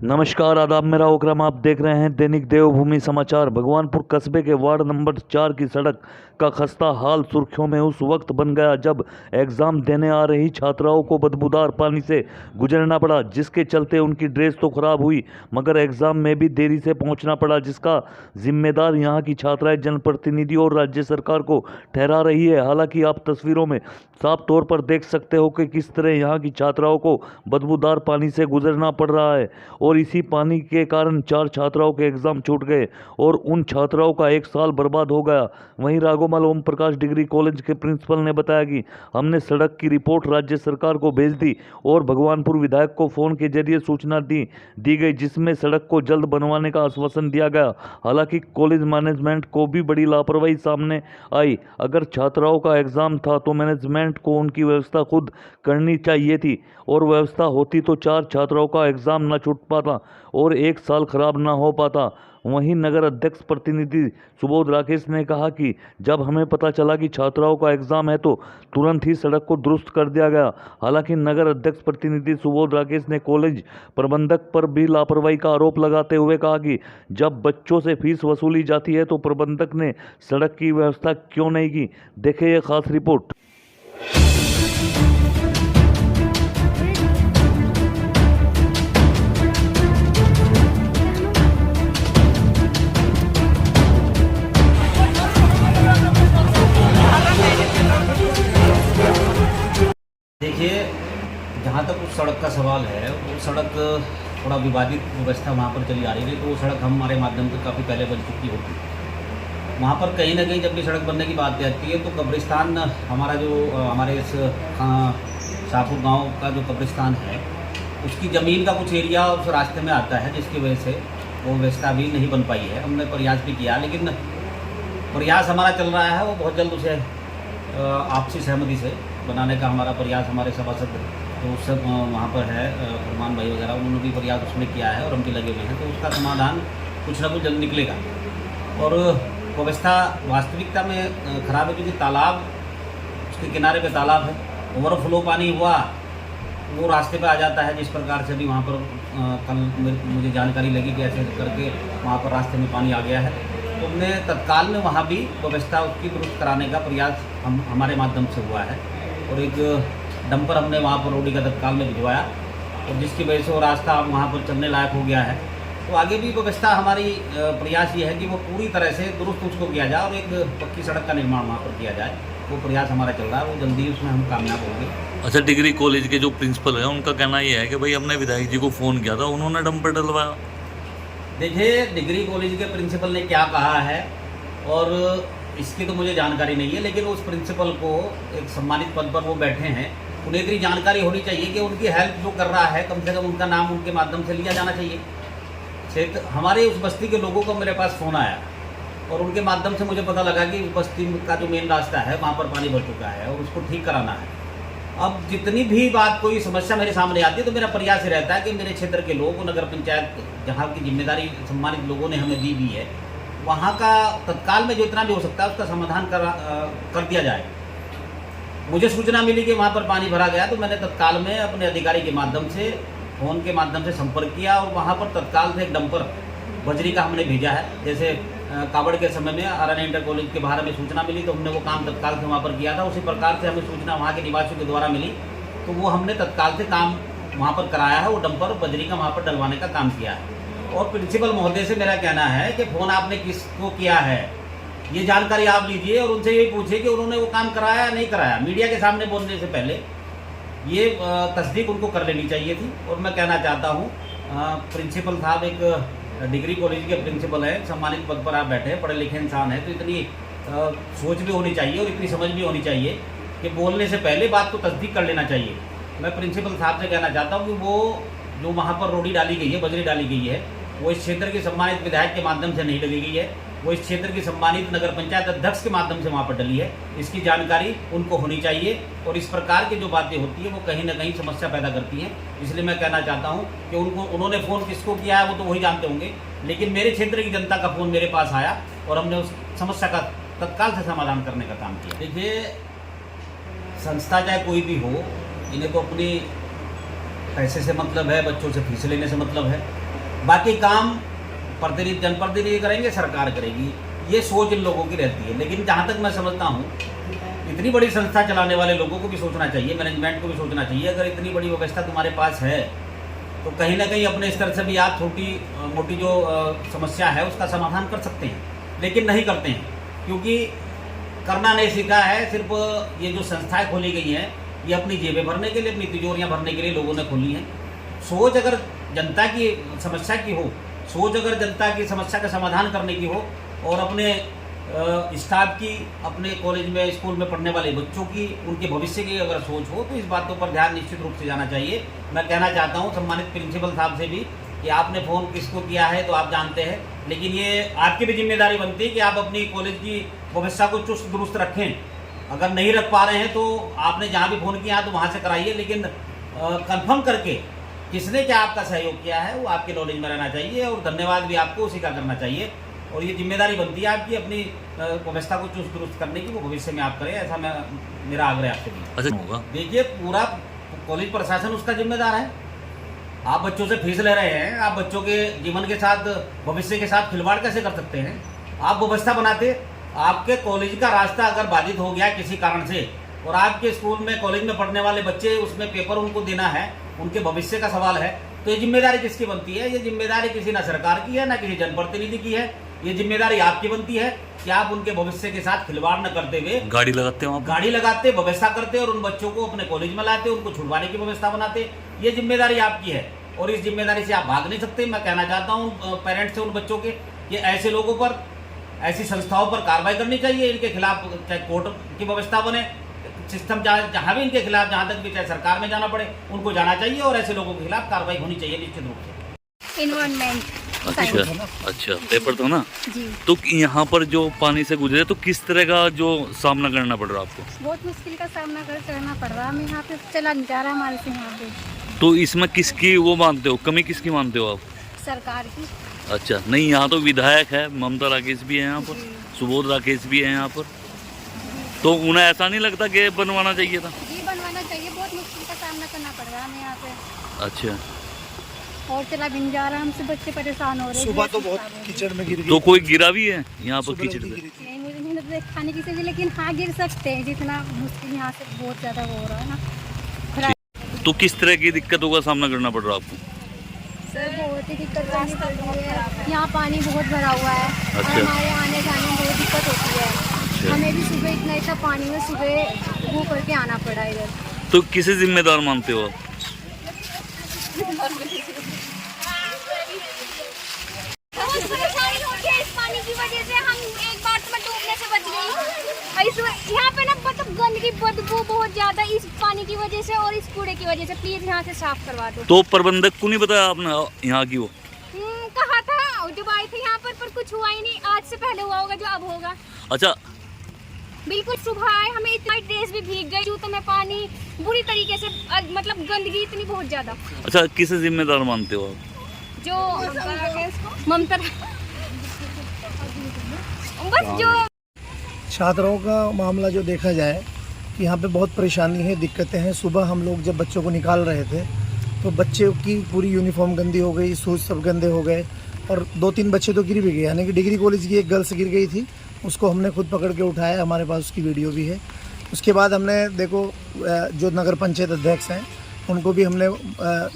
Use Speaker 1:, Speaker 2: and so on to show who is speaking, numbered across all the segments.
Speaker 1: नमस्कार आदाब, मेरा ओकरम। आप देख रहे हैं दैनिक देवभूमि समाचार। भगवानपुर कस्बे के वार्ड नंबर 4 की सड़क का खस्ता हाल सुर्खियों में उस वक्त बन गया जब एग्जाम देने आ रही छात्राओं को बदबूदार पानी से गुजरना पड़ा, जिसके चलते उनकी ड्रेस तो खराब हुई मगर एग्जाम में भी देरी से पहुंचना पड़ा, जिसका जिम्मेदार यहां की छात्राएं जनप्रतिनिधि और राज्य सरकार को ठहरा रही है। हालांकि आप तस्वीरों में साफ तौर पर देख सकते हो कि किस तरह यहाँ की छात्राओं को बदबूदार पानी से गुजरना पड़ रहा है और इसी पानी के कारण 4 छात्राओं के एग्जाम छूट गए और उन छात्राओं का 1 साल बर्बाद हो गया। वहीं राघोमल ओम प्रकाश डिग्री कॉलेज के प्रिंसिपल ने बताया कि हमने सड़क की रिपोर्ट राज्य सरकार को भेज दी और भगवानपुर विधायक को फोन के जरिए सूचना दी गई, जिसमें सड़क को जल्द बनवाने का आश्वासन दिया गया। हालांकि कॉलेज मैनेजमेंट को भी बड़ी लापरवाही सामने आई। अगर छात्राओं का एग्जाम था तो मैनेजमेंट को उनकी व्यवस्था खुद करनी चाहिए थी और व्यवस्था होती तो 4 छात्राओं का एग्जाम न छूट पाता और 1 साल खराब न हो पाता। वहीं नगर अध्यक्ष प्रतिनिधि सुबोध राकेश ने कहा कि जब हमें पता चला कि छात्राओं का एग्जाम है तो तुरंत ही सड़क को दुरुस्त कर दिया गया। हालांकि नगर अध्यक्ष प्रतिनिधि सुबोध राकेश ने कॉलेज प्रबंधक पर भी लापरवाही का आरोप लगाते हुए कहा कि जब बच्चों से फीस वसूली जाती है तो प्रबंधक ने सड़क की व्यवस्था क्यों नहीं की। देखें यह खास रिपोर्ट।
Speaker 2: देखिए, जहाँ तक उस सड़क का सवाल है, वो सड़क थोड़ा विवादित व्यवस्था वहाँ पर चली आ रही है, तो वो सड़क हमारे माध्यम से काफ़ी पहले बन चुकी होती है। वहाँ पर कहीं ना कहीं जब भी सड़क बनने की बात आती है तो कब्रिस्तान हमारा जो हमारे इस शाहपुर गांव का जो कब्रिस्तान है, उसकी ज़मीन का कुछ एरिया उस रास्ते में आता है, जिसकी वजह से वो व्यवस्था भी नहीं बन पाई है। हमने प्रयास भी किया, लेकिन प्रयास हमारा चल रहा है, वो बहुत जल्द उसे आपसी सहमति से बनाने का हमारा प्रयास, हमारे सभासद तो सब वहाँ पर है, फरमान भाई वगैरह, उन्होंने भी प्रयास उसमें किया है और हम भी लगे हुए हैं, तो उसका समाधान कुछ ना कुछ जल्द निकलेगा। और व्यवस्था वास्तविकता में ख़राब है, क्योंकि तालाब, उसके किनारे पे तालाब है, ओवरफ्लो पानी हुआ वो रास्ते पे आ जाता है। जिस प्रकार से भी वहाँ पर कल मुझे जानकारी लगी कि ऐसे करके वहाँ पर रास्ते में पानी आ गया है, तो हमने तत्काल में वहाँ भी व्यवस्था उसकी दुरुस्त कराने का प्रयास हमारे माध्यम से हुआ है और एक डंपर हमने वहाँ पर रोडी का तत्काल में भिजवाया और जिसकी वजह से वो रास्ता वहाँ पर चलने लायक हो गया है। तो आगे भी व्यवस्था हमारी प्रयास ये है कि वो पूरी तरह से दुरुस्त उसको किया जाए और एक पक्की सड़क का निर्माण वहाँ पर किया जाए। वो प्रयास हमारा चल रहा है, वो जल्दी उसमें हम कामयाब होंगे।
Speaker 1: अच्छा, डिग्री कॉलेज के जो प्रिंसिपल है उनका कहना यह है कि भाई हमने विधायक जी को फ़ोन किया था, उन्होंने डंपर डलवाया।
Speaker 2: देखिए, डिग्री कॉलेज के प्रिंसिपल ने क्या कहा है और इसकी तो मुझे जानकारी नहीं है, लेकिन उस प्रिंसिपल को एक सम्मानित पद पर वो बैठे हैं, उन्हें इतनी जानकारी होनी चाहिए कि उनकी हेल्प जो कर रहा है, कम से कम उनका नाम उनके माध्यम से लिया जाना चाहिए। हमारे उस बस्ती के लोगों को मेरे पास फ़ोन आया और उनके माध्यम से मुझे पता लगा कि उस बस्ती का जो मेन रास्ता है वहाँ पर पानी भर चुका है और उसको ठीक कराना है। अब जितनी भी बात, कोई समस्या मेरे सामने आती है तो मेरा प्रयास ही रहता है कि मेरे क्षेत्र के लोग, नगर पंचायत जहाँ की जिम्मेदारी सम्मानित लोगों ने हमें दी भी है, वहाँ का तत्काल में जो इतना भी हो सकता है उसका समाधान कर दिया जाए। मुझे सूचना मिली कि वहाँ पर पानी भरा गया तो मैंने तत्काल में अपने अधिकारी के माध्यम से, फ़ोन के माध्यम से संपर्क किया और वहाँ पर तत्काल से एक डंपर बजरी का हमने भेजा है। जैसे कावड़ के समय में आरएन इंटर कॉलेज के बारे में सूचना मिली तो हमने वो काम तत्काल से वहाँ पर किया था। उसी प्रकार से हमें सूचना वहाँ के निवासियों के द्वारा मिली तो वो हमने तत्काल से काम वहाँ पर कराया है, वो डंपर बजरी का वहाँ पर डलवाने का काम किया है। और प्रिंसिपल महोदय से मेरा कहना है कि फ़ोन आपने किसको किया है ये जानकारी आप लीजिए और उनसे ये पूछिए कि उन्होंने वो काम कराया या नहीं कराया। मीडिया के सामने बोलने से पहले ये तस्दीक उनको कर लेनी चाहिए थी। और मैं कहना चाहता हूँ, प्रिंसिपल साहब एक डिग्री कॉलेज के प्रिंसिपल है, सम्मानित पद पर आप बैठे हैं, पढ़े लिखे इंसान हैं, तो इतनी सोच भी होनी चाहिए और इतनी समझ भी होनी चाहिए कि बोलने से पहले बात को तस्दीक कर लेना चाहिए। मैं प्रिंसिपल साहब से कहना चाहता हूँ कि वो जो वहाँ पर रोडी डाली गई है, बजरी डाली गई है, वो इस क्षेत्र के सम्मानित विधायक के माध्यम से नहीं डली गई है, वो इस क्षेत्र की सम्मानित नगर पंचायत अध्यक्ष के माध्यम से वहाँ पर डली है। इसकी जानकारी उनको होनी चाहिए और इस प्रकार की जो बातें होती है वो कहीं ना कहीं समस्या पैदा करती हैं। इसलिए मैं कहना चाहता हूँ कि उन्होंने फ़ोन किसको किया है वो तो वही जानते होंगे, लेकिन मेरे क्षेत्र की जनता का फ़ोन मेरे पास आया और हमने उस समस्या का तत्काल से समाधान करने का काम किया। देखिए, संस्था चाहे कोई भी हो, इन्हें तो अपनी पैसे से मतलब है, बच्चों से फीस लेने से मतलब है। बाकी काम प्रतिनिधि जनप्रतिनिधि करेंगे, सरकार करेगी। ये सोच इन लोगों की रहती है। लेकिन जहाँ तक मैं समझता हूँ, इतनी बड़ी संस्था चलाने वाले लोगों को भी सोचना चाहिए, मैनेजमेंट को भी सोचना चाहिए। अगर इतनी बड़ी व्यवस्था तुम्हारे पास है तो कहीं ना कहीं अपने स्तर से भी आप छोटी मोटी जो समस्या है उसका समाधान कर सकते हैं, लेकिन नहीं करते हैं क्योंकि करना नहीं सीखा है। सिर्फ ये जो संस्थाएं खोली गई हैं ये अपनी जेबें भरने के लिए, अपनी तिजोरियां भरने के लिए लोगों ने खोली हैं। सोच अगर जनता की समस्या की हो, सोच अगर जनता की समस्या का समाधान करने की हो और अपने स्टाफ की, अपने कॉलेज में स्कूल में पढ़ने वाले बच्चों की, उनके भविष्य की अगर सोच हो तो इस बातों पर ध्यान निश्चित रूप से जाना चाहिए। मैं कहना चाहता हूं सम्मानित प्रिंसिपल साहब से भी कि आपने फ़ोन किसको किया है तो आप जानते हैं, लेकिन ये आपकी भी जिम्मेदारी बनती है कि आप अपनी कॉलेज की व्यवस्था को चुस्त दुरुस्त रखें। अगर नहीं रख पा रहे हैं तो आपने जहाँ भी फ़ोन किया तो वहाँ से कराइए, लेकिन कंफर्म करके किसने क्या आपका सहयोग किया है वो आपके नॉलेज में रहना चाहिए और धन्यवाद भी आपको उसी का करना चाहिए। और ये जिम्मेदारी बनती है आपकी अपनी व्यवस्था को चुस्त दुरुस्त करने की, वो भविष्य में आप करें, ऐसा मेरा आग्रह आपसे भी।
Speaker 1: अच्छा होगा।
Speaker 2: देखिए, पूरा कॉलेज प्रशासन उसका जिम्मेदार है। आप बच्चों से फीस ले रहे हैं, आप बच्चों के जीवन के साथ, भविष्य के साथ खिलवाड़ कैसे कर सकते हैं? आप व्यवस्था बनाते, आपके कॉलेज का रास्ता अगर बाधित हो गया किसी कारण से और आपके स्कूल में, कॉलेज में पढ़ने वाले बच्चे, उसमें पेपर उनको देना है, उनके भविष्य का सवाल है, तो ये जिम्मेदारी किसकी बनती है? ये जिम्मेदारी किसी ना सरकार की है ना किसी जनप्रतिनिधि की है, ये जिम्मेदारी आपकी बनती है कि आप उनके भविष्य के साथ खिलवाड़ न करते हुए
Speaker 1: गाड़ी लगाते हो,
Speaker 2: गाड़ी लगाते, व्यवस्था करते और उन बच्चों को अपने कॉलेज में लाते, उनको छुड़वाने की व्यवस्था बनाते। ये जिम्मेदारी आपकी है और इस जिम्मेदारी से आप भाग नहीं सकते। मैं कहना चाहता हूँ पेरेंट्स से उन बच्चों के कि ऐसे लोगों पर, ऐसी संस्थाओं पर कार्रवाई करनी चाहिए। इनके खिलाफ चाहे कोर्ट की व्यवस्था बने, सिस्टम जहाँ भी इनके खिलाफ, जहाँ तक भी चाहे सरकार में जाना पड़े, उनको जाना चाहिए और ऐसे लोगों के खिलाफ कार्रवाई होनी चाहिए निश्चित रूप से।
Speaker 3: इन्वायरमेंट।
Speaker 1: अच्छा पेपर तो ना
Speaker 3: जी।
Speaker 1: तो यहाँ पर जो पानी से गुजरे तो किस तरह का जो सामना करना पड़ रहा है आपको?
Speaker 3: बहुत मुश्किल का सामना करना पड़ रहा है। हमें यहाँ पे चला नहीं जा रहा हमारे से यहाँ पे।
Speaker 1: तो इसमें किसकी वो मानते हो, कमी किसकी मानते हो आप?
Speaker 3: सरकार की।
Speaker 1: अच्छा, नहीं यहाँ तो विधायक है, ममता राकेश भी है यहाँ पर, सुबोध राकेश भी है यहाँ पर, तो उन्हें ऐसा नहीं लगता कि बनवाना चाहिए था?
Speaker 3: जी बनवाना चाहिए। बहुत मुश्किल का सामना करना पड़ रहा है हमें यहाँ पे।
Speaker 1: अच्छा,
Speaker 3: और चला भी नहीं जा रहा, हमसे बच्चे परेशान हो रहे हैं।
Speaker 4: सुबह तो बहुत कीचड़ में गिर गई।
Speaker 1: तो कोई गिरा भी है यहाँ पर कीचड़ में?
Speaker 3: नहीं, मुझे नहीं लगता खाने की चीज़, लेकिन हाँ गिर सकते हैं। जितना मुश्किल यहाँ से बहुत ज़्यादा हो रहा है ना।
Speaker 1: तो किस तरह की दिक्कतों का सामना करना पड़ रहा है आपको?
Speaker 3: सर बहुत ही दिक्कत करनी पड़ रही है। यहाँ पानी बहुत भरा हुआ है।
Speaker 1: अच्छा।
Speaker 3: और हमारे आने जाने में बहुत दिक्कत होती है। हमें भी सुबह इतना पानी में सुबह वो करके आना पड़ा इधर।
Speaker 1: तो किसे जिम्मेदार मानते हो आप?
Speaker 3: बहुत परेशानी होती है इस पानी की वजह से। हम एक बार तो मैं डूबने से बच गई। यहाँ पे ना मतलब गंदगी, बदबू बहुत ज्यादा इस पानी की वजह से और इस कूड़े की वजह से। प्लीज यहाँ से साफ करवा दो।
Speaker 1: तो प्रबंधक को नहीं बताया आपने यहाँ की? वो
Speaker 3: कहा था जब आए थे यहाँ पर कुछ हुआ ही नहीं। आज से पहले हुआ होगा जो अब होगा।
Speaker 1: अच्छा,
Speaker 3: बिल्कुल सुबह आए, हमें इतना ड्रेस भी भीग गई, जूतों में पानी, बुरी तरीके से मतलब गंदगी इतनी बहुत ज्यादा।
Speaker 1: अच्छा, किसे जिम्मेदार मानते हो आप?
Speaker 3: जो ममता, बस जो
Speaker 4: छात्रों का मामला जो देखा जाए कि यहाँ पे बहुत परेशानी है, दिक्कतें हैं। सुबह हम लोग जब बच्चों को निकाल रहे थे तो बच्चे की पूरी यूनिफॉर्म गंदी हो गई, शूज सब गंदे हो गए और 2-3 बच्चे तो गिर भी गए। यानी कि डिग्री कॉलेज की एक गर्ल्स गिर गई थी, उसको हमने खुद पकड़ के उठाया, हमारे पास उसकी वीडियो भी है। उसके बाद हमने देखो जो नगर पंचायत अध्यक्ष हैं उनको भी हमने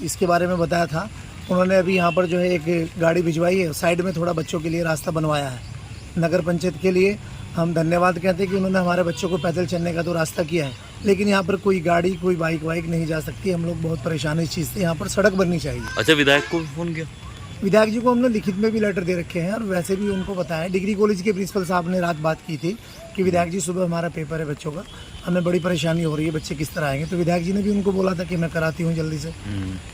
Speaker 4: इसके बारे में बताया था। उन्होंने अभी यहाँ पर जो है एक गाड़ी भिजवाई है, साइड में थोड़ा बच्चों के लिए रास्ता बनवाया है। नगर पंचायत के लिए हम धन्यवाद कहते हैं कि उन्होंने हमारे बच्चों को पैदल चलने का तो रास्ता किया है, लेकिन यहाँ पर कोई गाड़ी, कोई बाइक वाइक नहीं जा सकती। हम लोग बहुत परेशान इस चीज़ से, यहाँ पर सड़क बननी चाहिए।
Speaker 1: अच्छा, विधायक को भी फोन किया?
Speaker 4: विधायक जी को हमने लिखित में भी लेटर दे रखे हैं और वैसे भी उनको बताया। डिग्री कॉलेज के प्रिंसिपल साहब ने रात बात की थी कि विधायक जी सुबह हमारा पेपर है बच्चों का, हमें बड़ी परेशानी हो रही है, बच्चे किस तरह आएंगे। तो विधायक जी ने भी उनको बोला था कि मैं कराती हूँ जल्दी से।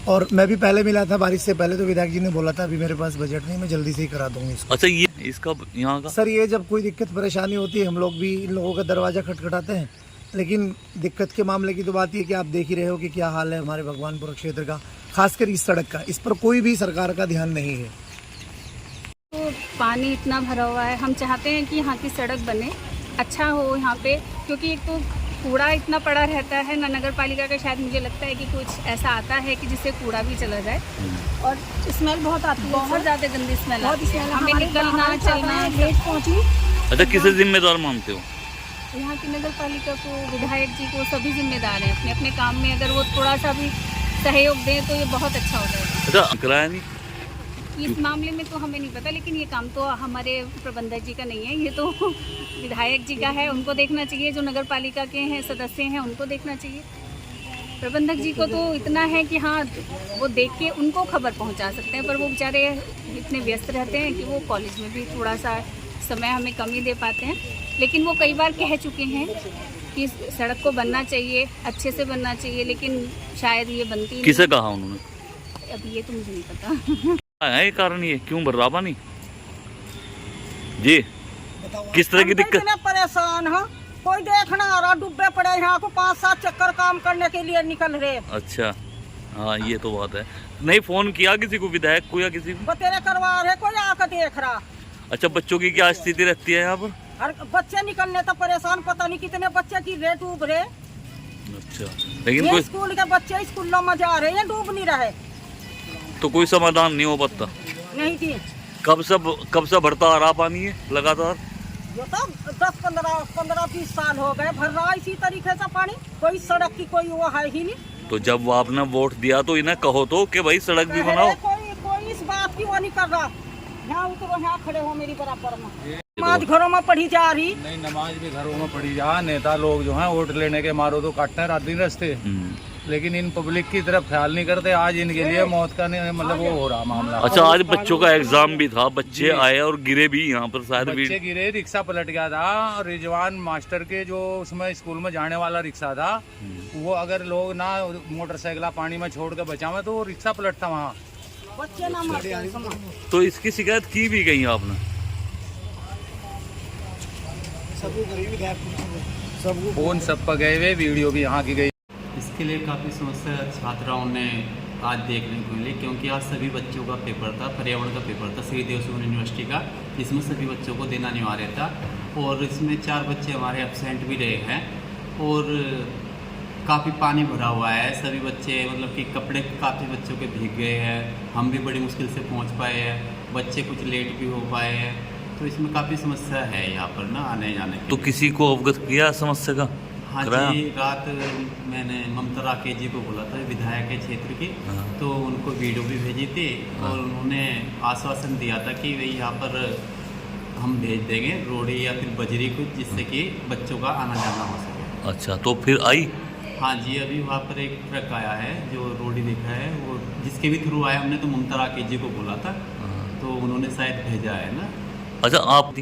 Speaker 4: और मैं भी पहले मिला था बारिश से पहले, तो विधायक जी ने बोला था अभी मेरे पास बजट नहीं, मैं जल्दी से ही करा दूंगी इसको।
Speaker 1: अच्छा, ये इसका यहाँ का
Speaker 4: सर, ये जब कोई दिक्कत परेशानी होती है हम लोग भी इन लोगों का दरवाज़ा खटखटाते हैं, लेकिन दिक्कत के मामले की तो बात ये कि आप देख ही रहे हो कि क्या हाल है हमारे भगवानपुर क्षेत्र का, खासकर इस सड़क का। इस पर कोई भी सरकार का ध्यान नहीं है।
Speaker 3: तो पानी इतना भरा हुआ है, हम चाहते हैं कि यहाँ की सड़क बने, अच्छा हो यहाँ पे, क्योंकि एक तो
Speaker 5: कूड़ा इतना पड़ा रहता है ना, नगर पालिका का शायद मुझे लगता है कि कुछ ऐसा आता है कि जिससे कूड़ा भी चला जाए। और
Speaker 3: स्मेल बहुत आती है,
Speaker 5: बहुत ज़्यादा गंदी स्मेल आती है, हमें
Speaker 3: हमारे
Speaker 5: निकलना
Speaker 3: बाहर
Speaker 5: चलना है।
Speaker 3: लेट पहुंची।
Speaker 1: अच्छा, किसे जिम्मेदार मानते हो?
Speaker 5: यहाँ की नगर पालिका को, विधायक जी को, सभी जिम्मेदार हैं अपने अपने काम में। अगर वो थोड़ा सा भी सहयोग दें तो ये बहुत अच्छा हो जाएगा।
Speaker 1: अच्छा, किराया नहीं?
Speaker 5: इस मामले में तो हमें नहीं पता, लेकिन ये काम तो हमारे प्रबंधक जी का नहीं है, ये तो विधायक जी का है। उनको देखना चाहिए, जो नगर पालिका के हैं सदस्य हैं उनको देखना चाहिए। प्रबंधक जी को तो इतना है कि हाँ, वो देख के उनको खबर पहुंचा सकते हैं, पर वो बेचारे इतने व्यस्त रहते हैं कि वो कॉलेज में भी थोड़ा सा समय हमें कम ही दे पाते हैं। लेकिन वो कई बार कह चुके हैं कि सड़क को बनना चाहिए, अच्छे से बनना चाहिए, लेकिन शायद ये बनती नहीं।
Speaker 1: किसे कहा उन्होंने?
Speaker 5: अब ये तो मुझे नहीं पता।
Speaker 1: है कारण ये क्यों भर रहा पानी जी? किस तरह की दिक्कत?
Speaker 6: इतने परेशान हो, कोई देखना आ रहा, डूबे पड़े यहाँ को 5-7 चक्कर काम करने के लिए निकल रहे।
Speaker 1: अच्छा, हाँ ये तो बात है। नहीं फोन किया किसी को, विधायक को या किसी को?
Speaker 6: बतेरे करवा रहे, कोई आकर देख रहा।
Speaker 1: अच्छा, बच्चों की क्या स्थिति रहती है यहाँ पर?
Speaker 6: और बच्चे निकलने तो परेशान, पता नहीं कितने बच्चे की रे डूब रहे।
Speaker 1: अच्छा, लेकिन
Speaker 6: ये
Speaker 1: कोई
Speaker 6: स्कूल के बच्चे स्कूलों में जा रहे हैं, डूब नहीं रहे।
Speaker 1: तो कोई समाधान नहीं हो पाता?
Speaker 6: नहीं थी।
Speaker 1: कब से भरता आ रहा पानी है लगातार?
Speaker 6: ये तो 10-15-20 साल हो गए भर रहा इसी तरीके से पानी। कोई सड़क की कोई वो है ही नहीं।
Speaker 1: तो जब आपने वोट दिया तो इन्हें कहो तो कि भाई सड़क भी बनाओ।
Speaker 6: कोई इस बात की वो नहीं कर रहा। यहाँ उतरो, यहाँ खड़े हो मेरी बराबर में। नमाज घरों में पढ़ी जा रही।
Speaker 7: नहीं, नमाज भी घरों में पढ़ी जा। नेता लोग जो हैं वोट लेने के मारो तो काटते हैं रात दिन रास्ते, लेकिन इन पब्लिक की तरफ ख्याल नहीं करते। आज इनके लिए मौत का मतलब वो हो रहा मामला।
Speaker 1: अच्छा, आज बच्चों का एग्जाम भी था, बच्चे आए और गिरे भी यहाँ पर शायद भी।
Speaker 7: बच्चे गिरे, रिक्शा पलट गया था। रिजवान मास्टर के जो उसमें स्कूल में जाने वाला रिक्शा था, वो अगर लोग ना मोटरसाइकिल पानी में छोड़ के बचावे तो वो रिक्शा पलटता वहाँ।
Speaker 6: बच्चे ना मरते।
Speaker 1: तो इसकी शिकायत की भी गई आपने?
Speaker 7: फोन सब पर गए हुए, वीडियो भी यहाँ की गई।
Speaker 2: इसके लिए काफ़ी समस्या छात्राओं ने आज देखने को मिली, क्योंकि आज सभी बच्चों का पेपर था, पर्यावरण का पेपर था श्री देव सुमन यूनिवर्सिटी का, जिसमें सभी बच्चों को देना अनिवार्य था। और इसमें 4 बच्चे हमारे एब्सेंट भी रहे हैं और काफ़ी पानी भरा हुआ है। सभी बच्चे मतलब कि कपड़े काफ़ी बच्चों के भीग गए हैं, हम भी बड़ी मुश्किल से पहुँच पाए हैं, बच्चे कुछ लेट भी हो पाए हैं। तो इसमें काफ़ी समस्या है यहाँ पर ना आने जाने की।
Speaker 1: तो किसी को अवगत किया समस्या का?
Speaker 2: हाँ जी, रात मैंने ममता राकेश जी को बोला था, विधायक के क्षेत्र की, तो उनको वीडियो भी भेजी थी और उन्होंने आश्वासन दिया था कि भाई यहाँ पर हम भेज देंगे रोड़ी या फिर बजरी कुछ, जिससे कि बच्चों का आना जाना हो सके।
Speaker 1: अच्छा, तो फिर आई?
Speaker 2: हाँ जी, अभी वहाँ पर एक ट्रक आया है जो रोड़ी दिखा है, वो जिसके भी थ्रू आया। हमने तो ममता राकेश जी को बोला था, तो उन्होंने शायद भेजा है ना।
Speaker 1: अच्छा, आप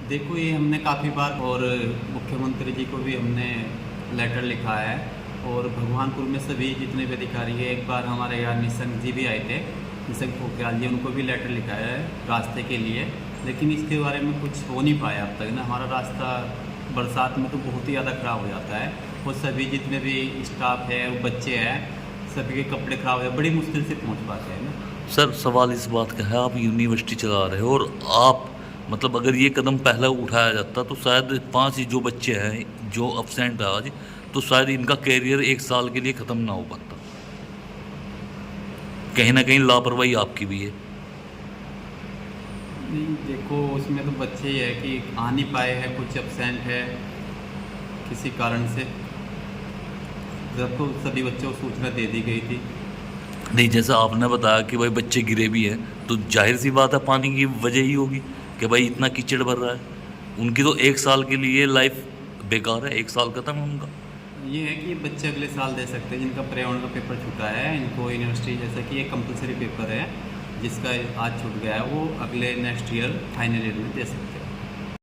Speaker 2: देखो, ये हमने काफ़ी बार, और मुख्यमंत्री जी को भी हमने लेटर लिखा है, और भगवानपुर में सभी जितने भी अधिकारी हैं, एक बार हमारे यहाँ निशंक जी भी आए थे, निशंक पोखरियाल जी, उनको भी लेटर लिखा है रास्ते के लिए, लेकिन इसके बारे में कुछ हो नहीं पाया अब तक ना। हमारा रास्ता बरसात में तो बहुत ही ज़्यादा ख़राब हो जाता है, और सभी जितने भी स्टाफ है, बच्चे हैं, सभी के कपड़े ख़राब हो, बड़ी मुश्किल से पहुँच पाते हैं ना।
Speaker 1: सर, सवाल इस बात का है, आप यूनिवर्सिटी चला रहे हो और आप मतलब अगर ये कदम पहले उठाया जाता तो शायद 5 ही जो बच्चे हैं जो अब्सेंट है आज, तो शायद इनका कैरियर 1 साल के लिए ख़त्म ना हो पाता। कहीं ना कहीं लापरवाही आपकी भी है।
Speaker 2: नहीं, देखो, उसमें तो बच्चे ही है कि आ नहीं पाए हैं, कुछ अब्सेंट है किसी कारण से, जब तो सभी बच्चों को सूचना दे दी गई थी।
Speaker 1: नहीं, जैसा आपने बताया कि भाई बच्चे गिरे भी हैं, तो जाहिर सी बात है पानी की वजह ही होगी कि भाई इतना कीचड़ भर रहा है। उनकी तो 1 साल के लिए लाइफ बेकार है, 1 साल खत्म है उनका।
Speaker 2: ये है कि बच्चे अगले साल दे सकते हैं, जिनका पर्यावरण का पेपर छूटा है, इनको यूनिवर्सिटी जैसा कि ये कंपलसरी पेपर है जिसका आज छूट गया है, वो अगले नेक्स्ट ईयर फाइनल ईयर में दे सकते हैं।